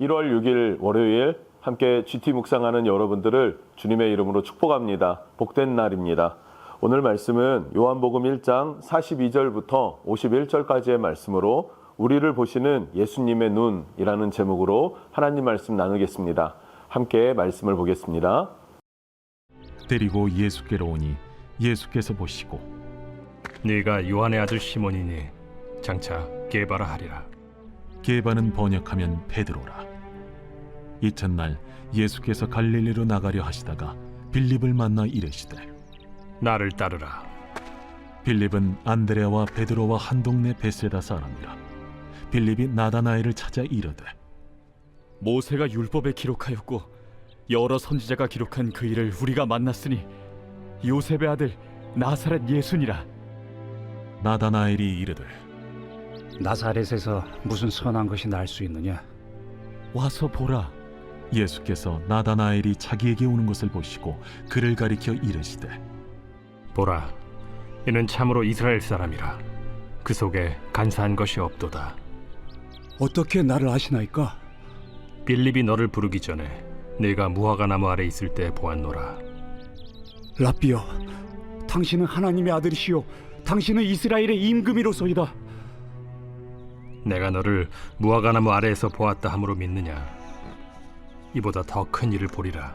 1월 6일 월요일 함께 GT 묵상하는 여러분들을 주님의 이름으로 축복합니다. 복된 날입니다. 오늘 말씀은 요한복음 1장 42절부터 51절까지의 말씀으로 우리를 보시는 예수님의 눈이라는 제목으로 하나님 말씀 나누겠습니다. 함께 말씀을 보겠습니다. 데리고 예수께로 오니 예수께서 보시고 네가 요한의 아들 시몬이니 장차 게바라 하리라. 게바는 번역하면 베드로라. 이튿날 예수께서 갈릴리로 나가려 하시다가 빌립을 만나 이르시되 나를 따르라. 빌립은 안드레아와 베드로와 한 동네 베세다 사람이라. 빌립이 나다나엘을 찾아 이르되 모세가 율법에 기록하였고 여러 선지자가 기록한 그 일을 우리가 만났으니 요셉의 아들 나사렛 예수니라. 나다나엘이 이르되 나사렛에서 무슨 선한 것이 날 수 있느냐? 와서 보라. 예수께서 나다나엘이 자기에게 오는 것을 보시고 그를 가리켜 이르시되 보라, 이는 참으로 이스라엘 사람이라. 그 속에 간사한 것이 없도다. 어떻게 나를 아시나이까? 빌립이 너를 부르기 전에 네가 무화과 나무 아래 있을 때 보았노라. 랍비여, 당신은 하나님의 아들이시요 당신은 이스라엘의 임금이로소이다. 내가 너를 무화과 나무 아래에서 보았다 함으로 믿느냐? 이보다 더 큰 일을 보리라.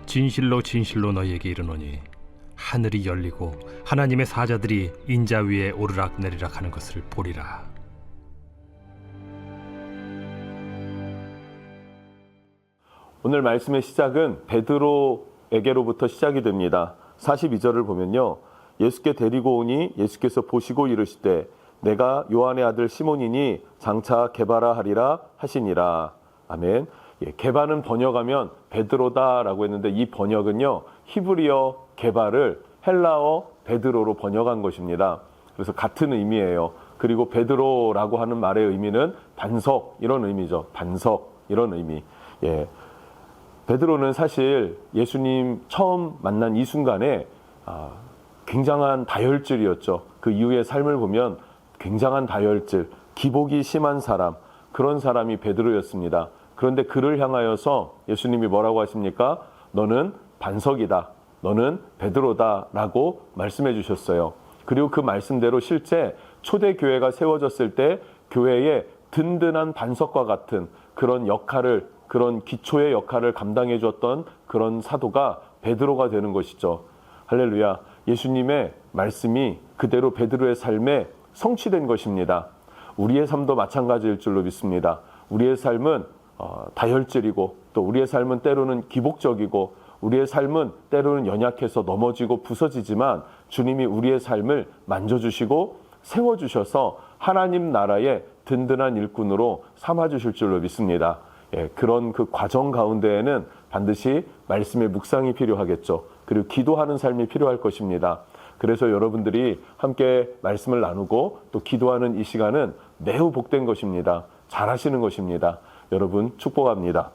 진실로 진실로 너희에게 이르노니 하늘이 열리고 하나님의 사자들이 인자 위에 오르락 내리락 하는 것을 보리라. 오늘 말씀의 시작은 베드로에게로부터 시작이 됩니다. 42절을 보면요. 예수께 데리고 오니 예수께서 보시고 이르시되 내가 요한의 아들 시몬이니 장차 게바라 하리라 하시니라. 아멘. 게바는 번역하면 베드로다라고 했는데 이 번역은요. 히브리어 게바를 헬라어 베드로로 번역한 것입니다. 그래서 같은 의미예요. 그리고 베드로라고 하는 말의 의미는 반석 이런 의미죠. 반석 이런 의미. 베드로는 사실 예수님 처음 만난 이 순간에 굉장한 다혈질이었죠. 그 이후의 삶을 보면 굉장한 다혈질, 기복이 심한 사람, 그런 사람이 베드로였습니다. 그런데 그를 향하여서 예수님이 뭐라고 하십니까? 너는 반석이다. 너는 베드로다. 라고 말씀해 주셨어요. 그리고 그 말씀대로 실제 초대교회가 세워졌을 때 교회의 든든한 반석과 같은 그런 역할을, 그런 기초의 역할을 감당해 줬던 그런 사도가 베드로가 되는 것이죠. 할렐루야. 예수님의 말씀이 그대로 베드로의 삶에 성취된 것입니다. 우리의 삶도 마찬가지일 줄로 믿습니다. 우리의 삶은 다혈질이고 또 우리의 삶은 때로는 기복적이고 우리의 삶은 때로는 연약해서 넘어지고 부서지지만 주님이 우리의 삶을 만져주시고 세워주셔서 하나님 나라의 든든한 일꾼으로 삼아주실 줄로 믿습니다. 그런 그 과정 가운데에는 반드시 말씀의 묵상이 필요하겠죠. 그리고 기도하는 삶이 필요할 것입니다. 그래서 여러분들이 함께 말씀을 나누고 또 기도하는 이 시간은 매우 복된 것입니다. 잘하시는 것입니다. 여러분 축복합니다.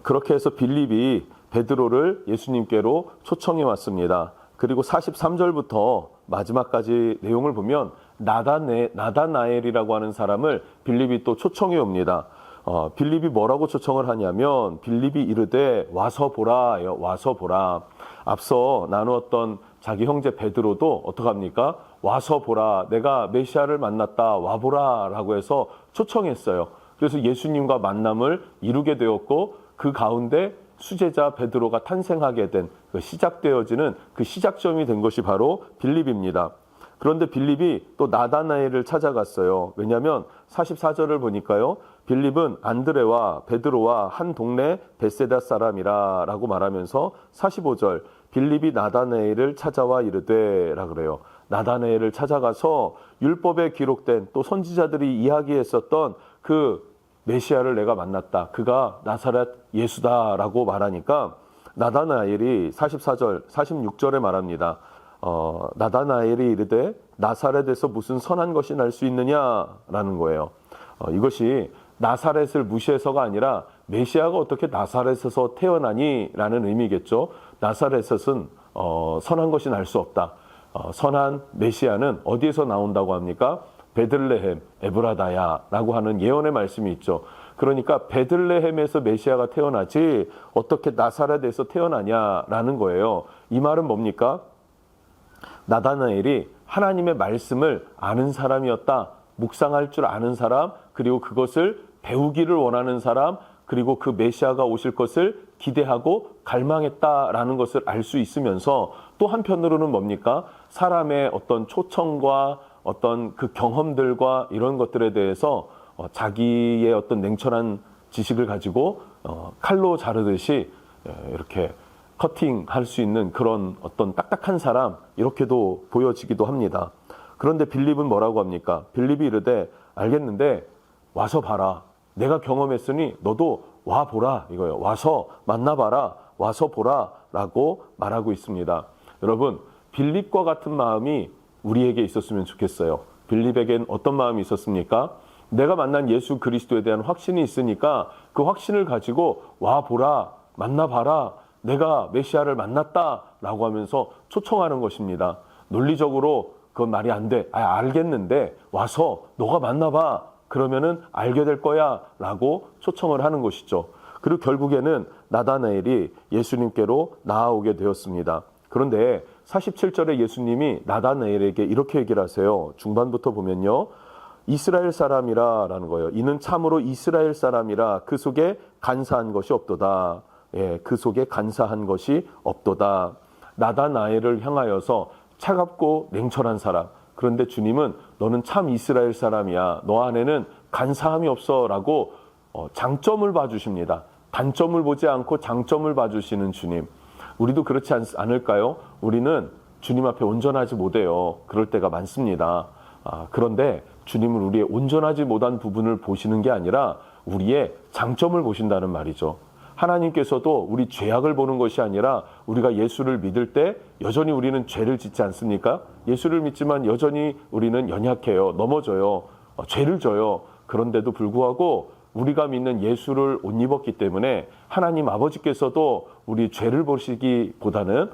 그렇게 해서 빌립이 베드로를 예수님께로 초청해 왔습니다. 그리고 43절부터 마지막까지 내용을 보면 나다나엘이라고 하는 사람을 빌립이 또 초청해 옵니다. 빌립이 뭐라고 초청을 하냐면 빌립이 이르되 와서 보라요. 와서 보라. 앞서 나누었던 자기 형제 베드로도 어떡합니까? 와서 보라. 내가 메시아를 만났다. 와보라. 라고 해서 초청했어요. 그래서 예수님과 만남을 이루게 되었고 그 가운데 수제자 베드로가 탄생하게 된 그 시작되어지는 그 시작점이 된 것이 바로 빌립입니다. 그런데 빌립이 또 나다나엘을 찾아갔어요. 왜냐하면 44절을 보니까요. 빌립은 안드레와 베드로와 한 동네 베세다 사람이라 라고 말하면서 45절 빌립이 나다나엘을 찾아와 이르되 라 그래요. 나다나엘을 찾아가서 율법에 기록된 또 선지자들이 이야기했었던 그 메시아를 내가 만났다. 그가 나사렛 예수다 라고 말하니까 나다나엘이 44절 46절에 말합니다. 나다나엘이 이르되 나사렛에서 무슨 선한 것이 날 수 있느냐라는 거예요. 이것이 나사렛을 무시해서가 아니라 메시아가 어떻게 나사렛에서 태어나니? 라는 의미겠죠. 나사렛은 선한 것이 날 수 없다. 선한 메시아는 어디에서 나온다고 합니까? 베들레헴 에브라다야라고 하는 예언의 말씀이 있죠. 그러니까 베들레헴에서 메시아가 태어나지 어떻게 나사렛에서 태어나냐라는 거예요. 이 말은 뭡니까? 나다나엘이 하나님의 말씀을 아는 사람이었다. 묵상할 줄 아는 사람, 그리고 그것을 배우기를 원하는 사람, 그리고 그 메시아가 오실 것을 기대하고 갈망했다라는 것을 알 수 있으면서 또 한편으로는 뭡니까? 사람의 어떤 초청과 어떤 그 경험들과 이런 것들에 대해서 자기의 어떤 냉철한 지식을 가지고 칼로 자르듯이 이렇게 커팅할 수 있는 그런 어떤 딱딱한 사람, 이렇게도 보여지기도 합니다. 그런데 빌립은 뭐라고 합니까? 빌립이 이르되 알겠는데 와서 봐라. 내가 경험했으니 너도 와 보라 이거예요. 와서 만나봐라. 와서 보라 라고 말하고 있습니다. 여러분, 빌립과 같은 마음이 우리에게 있었으면 좋겠어요. 빌립에겐 어떤 마음이 있었습니까? 내가 만난 예수 그리스도에 대한 확신이 있으니까 그 확신을 가지고 와 보라, 만나봐라, 내가 메시아를 만났다라고 하면서 초청하는 것입니다. 논리적으로 그건 말이 안 돼. 알겠는데 와서 너가 만나봐. 그러면은 알게 될 거야 라고 초청을 하는 것이죠. 그리고 결국에는 나다나엘이 예수님께로 나아오게 되었습니다. 그런데 47절에 예수님이 나다나엘에게 이렇게 얘기를 하세요. 중반부터 보면요. 이스라엘 사람이라 라는 거예요. 이는 참으로 이스라엘 사람이라 그 속에 간사한 것이 없도다. 예, 그 속에 간사한 것이 없도다. 나다나엘을 향하여서 차갑고 냉철한 사람. 그런데 주님은 너는 참 이스라엘 사람이야. 너 안에는 간사함이 없어 라고 장점을 봐주십니다. 단점을 보지 않고 장점을 봐주시는 주님. 우리도 그렇지 않을까요? 우리는 주님 앞에 온전하지 못해요. 그럴 때가 많습니다. 그런데 주님은 우리의 온전하지 못한 부분을 보시는 게 아니라 우리의 장점을 보신다는 말이죠. 하나님께서도 우리 죄악을 보는 것이 아니라 우리가 예수를 믿을 때 여전히 우리는 죄를 짓지 않습니까? 예수를 믿지만 여전히 우리는 연약해요. 넘어져요. 죄를 져요. 그런데도 불구하고 우리가 믿는 예수를 옷 입었기 때문에 하나님 아버지께서도 우리 죄를 보시기보다는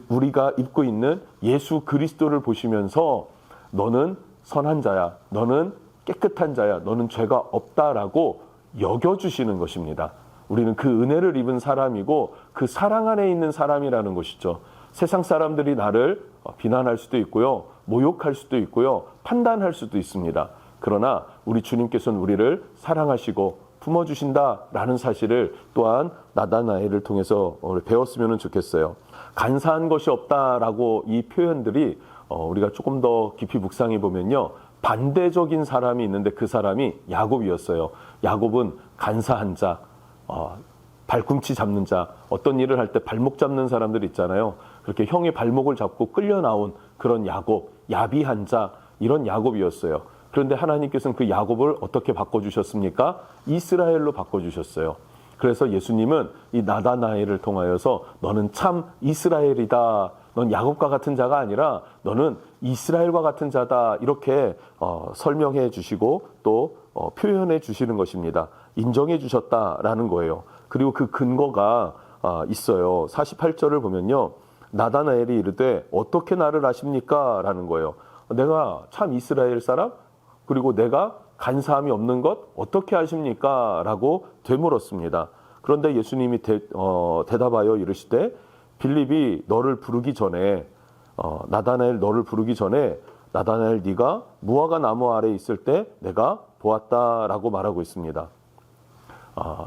우리가 입고 있는 예수 그리스도를 보시면서 너는 선한 자야. 너는 깨끗한 자야. 너는 죄가 없다라고 여겨주시는 것입니다. 우리는 그 은혜를 입은 사람이고 그 사랑 안에 있는 사람이라는 것이죠. 세상 사람들이 나를 비난할 수도 있고요. 모욕할 수도 있고요. 판단할 수도 있습니다. 그러나 우리 주님께서는 우리를 사랑하시고 품어주신다라는 사실을 또한 나다나엘을 통해서 배웠으면 좋겠어요. 간사한 것이 없다라고 이 표현들이 우리가 조금 더 깊이 묵상해 보면요. 반대적인 사람이 있는데 그 사람이 야곱이었어요. 야곱은 간사한 자, 발꿈치 잡는 자, 어떤 일을 할 때 발목 잡는 사람들 있잖아요. 그렇게 형의 발목을 잡고 끌려 나온 그런 야곱, 야비한 자, 이런 야곱이었어요. 그런데 하나님께서는 그 야곱을 어떻게 바꿔주셨습니까? 이스라엘로 바꿔주셨어요. 그래서 예수님은 이 나다나엘을 통하여서 너는 참 이스라엘이다. 넌 야곱과 같은 자가 아니라 너는 이스라엘과 같은 자다. 이렇게 설명해 주시고 또 표현해 주시는 것입니다. 인정해 주셨다라는 거예요. 그리고 그 근거가 있어요. 48절을 보면요. 나다나엘이 이르되 어떻게 나를 아십니까? 라는 거예요. 내가 참 이스라엘 사람? 그리고 내가 간사함이 없는 것 어떻게 아십니까? 라고 되물었습니다. 그런데 예수님이 대답하여 이르시되 빌립이 너를 부르기 전에 나다나엘 너를 부르기 전에 나다나엘 네가 무화과 나무 아래 있을 때 내가 보았다라고 말하고 있습니다.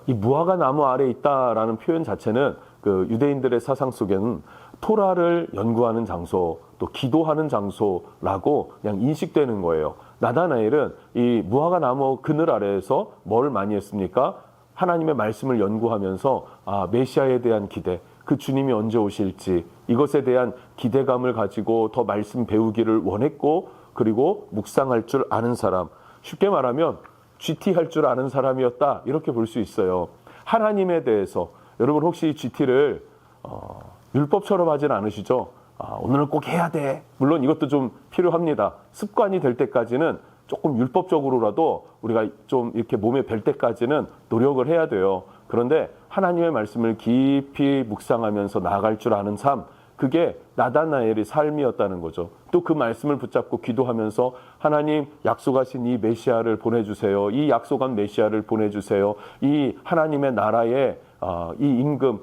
이 무화과 나무 아래 있다라는 표현 자체는 그 유대인들의 사상 속에는 토라를 연구하는 장소, 또 기도하는 장소라고 그냥 인식되는 거예요. 나다나엘은 이 무화과 나무 그늘 아래에서 뭘 많이 했습니까? 하나님의 말씀을 연구하면서 메시아에 대한 기대, 그 주님이 언제 오실지 이것에 대한 기대감을 가지고 더 말씀 배우기를 원했고, 그리고 묵상할 줄 아는 사람, 쉽게 말하면 GT 할 줄 아는 사람이었다, 이렇게 볼 수 있어요. 하나님에 대해서 여러분 혹시 GT를 율법처럼 하진 않으시죠? 오늘은 꼭 해야 돼. 물론 이것도 좀 필요합니다. 습관이 될 때까지는 조금 율법적으로라도 우리가 좀 이렇게 몸에 뵐 때까지는 노력을 해야 돼요. 그런데 하나님의 말씀을 깊이 묵상하면서 나아갈 줄 아는 삶, 그게 나다나엘의 삶이었다는 거죠. 또 그 말씀을 붙잡고 기도하면서 하나님 약속하신 이 메시아를 보내주세요. 이 약속한 메시아를 보내주세요. 이 하나님의 나라의 이 임금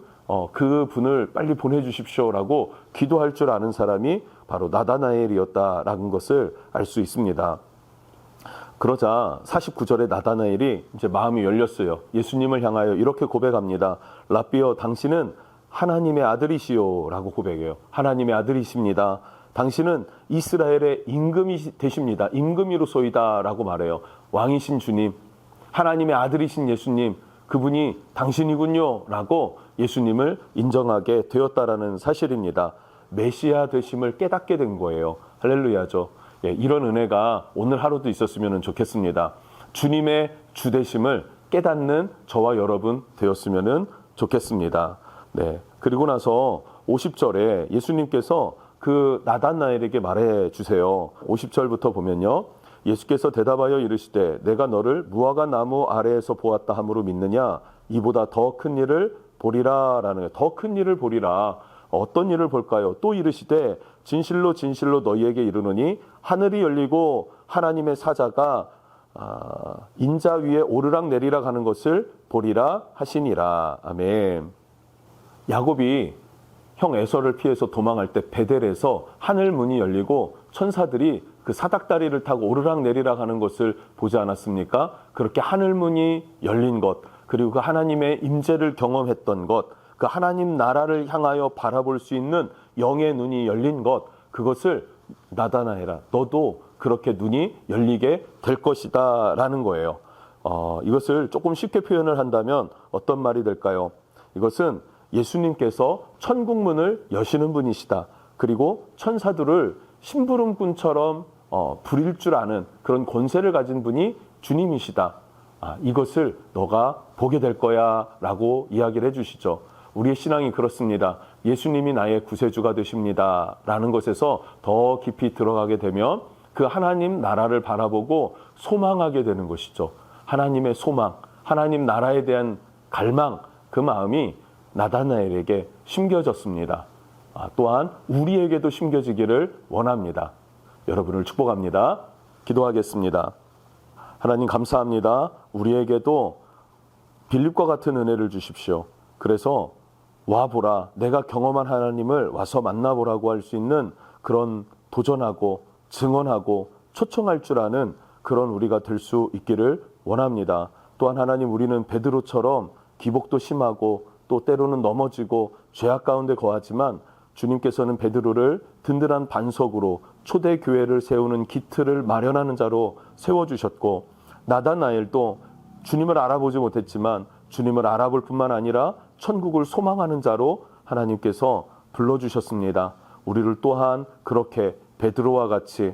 그 분을 빨리 보내주십시오라고 기도할 줄 아는 사람이 바로 나다나엘이었다라는 것을 알 수 있습니다. 그러자 49절에 나다나엘이 이제 마음이 열렸어요. 예수님을 향하여 이렇게 고백합니다. 라비어, 당신은 하나님의 아들이시오라고 고백해요. 하나님의 아들이십니다. 당신은 이스라엘의 임금이 되십니다. 임금이로소이다라고 말해요. 왕이신 주님, 하나님의 아들이신 예수님, 그분이 당신이군요라고 예수님을 인정하게 되었다라는 사실입니다. 메시아 되심을 깨닫게 된 거예요. 할렐루야죠. 예, 이런 은혜가 오늘 하루도 있었으면 좋겠습니다. 주님의 주 되심을 깨닫는 저와 여러분 되었으면 좋겠습니다. 네. 그리고 나서 50절에 예수님께서 그 나다나엘에게 말해 주세요. 50절부터 보면요. 예수께서 대답하여 이르시되 내가 너를 무화과 나무 아래에서 보았다 함으로 믿느냐? 이보다 더 큰 일을 보리라라는 거예요. 더 큰 일을 보리라. 어떤 일을 볼까요? 또 이르시되 진실로 진실로 너희에게 이르노니 하늘이 열리고 하나님의 사자가 인자 위에 오르락 내리락 하는 것을 보리라 하시니라. 아멘. 야곱이 형 에서를 피해서 도망할 때 베델에서 하늘 문이 열리고 천사들이 그 사닥다리를 타고 오르락 내리락 하는 것을 보지 않았습니까? 그렇게 하늘 문이 열린 것, 그리고 그 하나님의 임재를 경험했던 것, 그 하나님 나라를 향하여 바라볼 수 있는 영의 눈이 열린 것, 그것을 나다나엘아, 너도 그렇게 눈이 열리게 될 것이다 라는 거예요. 이것을 조금 쉽게 표현을 한다면 어떤 말이 될까요? 이것은 예수님께서 천국문을 여시는 분이시다. 그리고 천사들을 심부름꾼처럼 부릴 줄 아는 그런 권세를 가진 분이 주님이시다. 이것을 너가 보게 될 거야 라고 이야기를 해주시죠. 우리의 신앙이 그렇습니다. 예수님이 나의 구세주가 되십니다 라는 것에서 더 깊이 들어가게 되면 그 하나님 나라를 바라보고 소망하게 되는 것이죠. 하나님의 소망, 하나님 나라에 대한 갈망, 그 마음이 나다나엘에게 심겨졌습니다. 또한 우리에게도 심겨지기를 원합니다. 여러분을 축복합니다. 기도하겠습니다. 하나님 감사합니다. 우리에게도 빌립과 같은 은혜를 주십시오. 그래서 와보라, 내가 경험한 하나님을 와서 만나보라고 할 수 있는 그런 도전하고 증언하고 초청할 줄 아는 그런 우리가 될 수 있기를 원합니다. 또한 하나님, 우리는 베드로처럼 기복도 심하고 또 때로는 넘어지고 죄악 가운데 거하지만 주님께서는 베드로를 든든한 반석으로 초대 교회를 세우는 기틀을 마련하는 자로 세워주셨고, 나다나엘도 주님을 알아보지 못했지만 주님을 알아볼 뿐만 아니라 천국을 소망하는 자로 하나님께서 불러주셨습니다. 우리를 또한 그렇게 베드로와 같이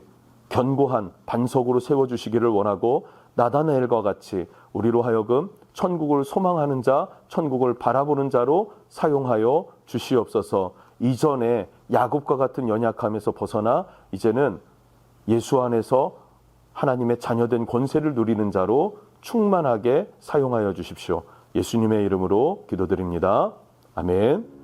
견고한 반석으로 세워주시기를 원하고, 나다나엘과 같이 우리로 하여금 천국을 소망하는 자, 천국을 바라보는 자로 사용하여 주시옵소서. 이전에 야곱과 같은 연약함에서 벗어나 이제는 예수 안에서 하나님의 자녀된 권세를 누리는 자로 충만하게 사용하여 주십시오. 예수님의 이름으로 기도드립니다. 아멘.